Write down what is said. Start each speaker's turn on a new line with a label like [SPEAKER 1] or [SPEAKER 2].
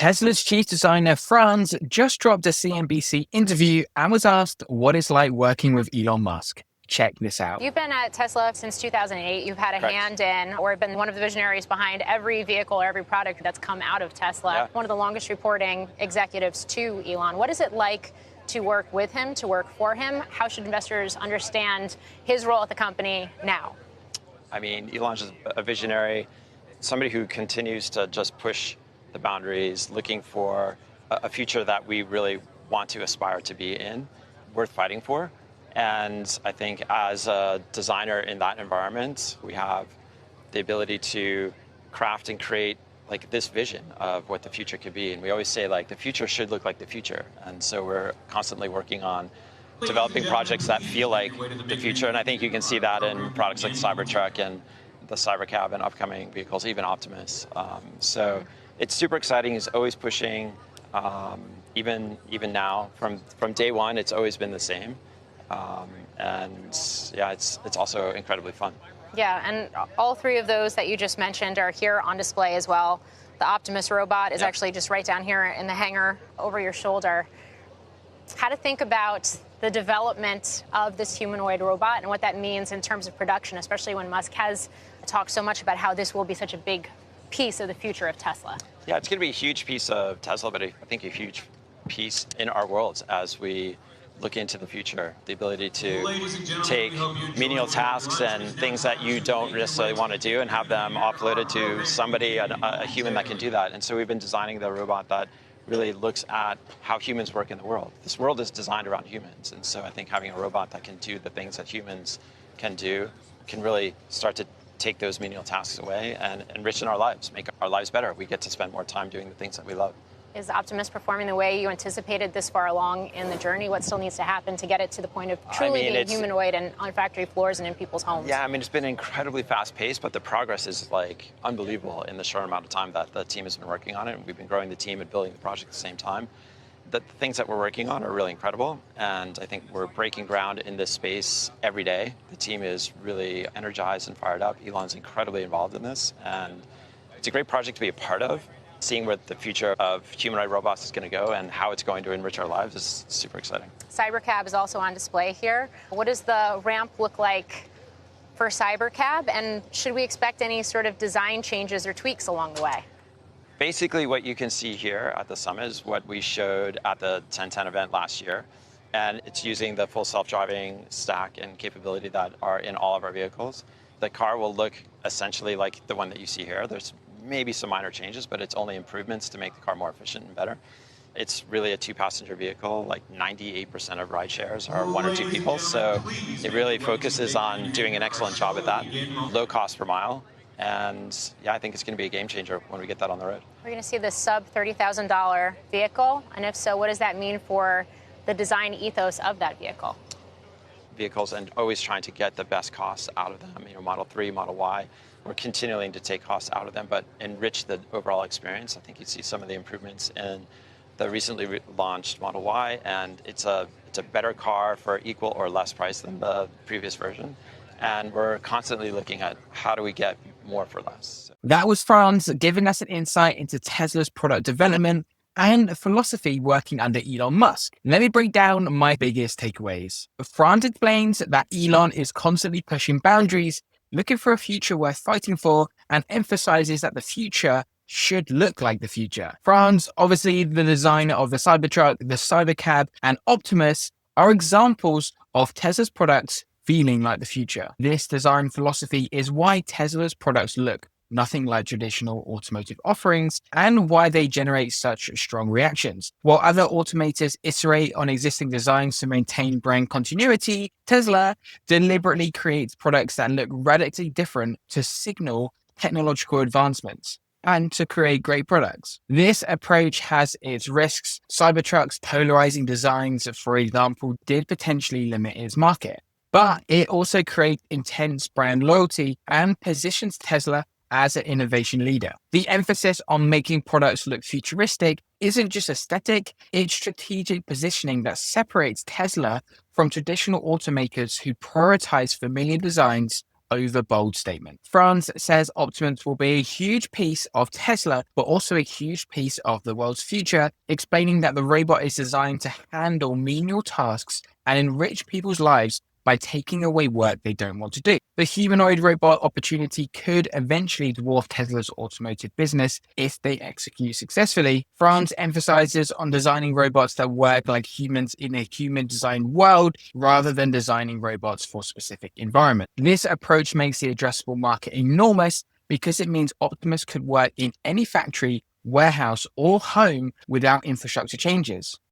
[SPEAKER 1] Tesla's chief designer Franz just dropped a CNBC interview and was asked what it's like working with Elon Musk. Check this out.
[SPEAKER 2] You've been at Tesla since 2008. You've had a hand in or been one of the visionaries behind every vehicle or every product that's come out of Tesla.
[SPEAKER 3] Yeah.
[SPEAKER 2] One of the longest reporting executives to Elon. What is it like to work with him, to work for him? How should investors understand his role at the company now?
[SPEAKER 3] I mean, Elon's just a visionary, somebody who continues to just push the boundaries, looking for a future that we really want to aspire to be in, worth fighting for. And I think as a designer in that environment, we have the ability to craft and create like this vision of what the future could be. And we always say like the future should look like the future. And so we're constantly working on developing projects that feel like the future. And I think you can see that in products like the Cybertruck and the Cybercab and upcoming vehicles, even Optimus. So it's super exciting. He's always pushing, even now from day one, it's always been the same. And yeah, it's also incredibly fun.
[SPEAKER 2] Yeah, and all three of those that you just mentioned are here on display as well. The Optimus robot is actually just right down here in the hangar over your shoulder. How to think about the development of this humanoid robot and what that means in terms of production, especially when Musk has talked so much about how this will be such a big piece of the future of Tesla.
[SPEAKER 3] Yeah, it's going to be a huge piece of Tesla, but I think a huge piece in our world as we look into the future. The ability to take menial tasks and things that you don't necessarily want to do and have them offloaded to somebody, a human that can do that. And so we've been designing the robot that really looks at how humans work in the world. This world is designed around humans. And so I think having a robot that can do the things that humans can do can really start to take those menial tasks away and enrich our lives, make our lives better. We get to spend more time doing the things that we love.
[SPEAKER 2] Is Optimus performing the way you anticipated this far along in the journey? What still needs to happen to get it to the point of truly being humanoid and on factory floors and in people's homes?
[SPEAKER 3] Yeah, I mean, it's been incredibly fast-paced, but the progress is like unbelievable in the short amount of time that the team has been working on it. And we've been growing the team and building the project at the same time. The things that we're working on are really incredible, and I think we're breaking ground in this space every day. The team is really energized and fired up. Elon's incredibly involved in this, and it's a great project to be a part of. Seeing where the future of humanoid robots is going to go and how it's going to enrich our lives is super exciting.
[SPEAKER 2] Cybercab is also on display here. What does the ramp look like for Cybercab, and should we expect any sort of design changes or tweaks along the way?
[SPEAKER 3] Basically, what you can see here at the summit is what we showed at the 1010 event last year. And it's using the full self-driving stack and capability that are in all of our vehicles. The car will look essentially like the one that you see here. There's maybe some minor changes, but it's only improvements to make the car more efficient and better. It's really a two-passenger vehicle. Like 98% of ride shares are one or two people. So it really focuses on doing an excellent job at that. Low cost per mile. And yeah, I think it's going to be a game changer when we get that on the road.
[SPEAKER 2] We're going to see the sub $30,000 vehicle. And if so, what does that mean for the design ethos of that vehicle?
[SPEAKER 3] Vehicles and always trying to get the best costs out of them. You know, Model 3, Model Y, we're continuing to take costs out of them, but enrich the overall experience. I think you see some of the improvements in the recently launched Model Y, and it's a better car for equal or less price than the previous version. And we're constantly looking at how do we get more for less.
[SPEAKER 1] That was Franz giving us an insight into Tesla's product development and philosophy working under Elon Musk. Let me break down my biggest takeaways. Franz explains that Elon is constantly pushing boundaries, looking for a future worth fighting for, and emphasizes that the future should look like the future. Franz, obviously the designer of the Cybertruck, the Cybercab, and Optimus, are examples of Tesla's products feeling like the future. This design philosophy is why Tesla's products look nothing like traditional automotive offerings and why they generate such strong reactions. While other automakers iterate on existing designs to maintain brand continuity, Tesla deliberately creates products that look radically different to signal technological advancements and to create great products. This approach has its risks. Cybertruck's polarizing designs, for example, did potentially limit its market, but it also creates intense brand loyalty and positions Tesla as an innovation leader. The emphasis on making products look futuristic isn't just aesthetic, it's strategic positioning that separates Tesla from traditional automakers who prioritize familiar designs overbold statement. Franz says Optimus will be a huge piece of Tesla, but also a huge piece of the world's future, explaining that the robot is designed to handle menial tasks and enrich people's lives by taking away work they don't want to do. The humanoid robot opportunity could eventually dwarf Tesla's automotive business if they execute successfully. Franz emphasizes on designing robots that work like humans in a human-designed world rather than designing robots for specific environments. This approach makes the addressable market enormous because it means Optimus could work in any factory, warehouse, or home without infrastructure changes.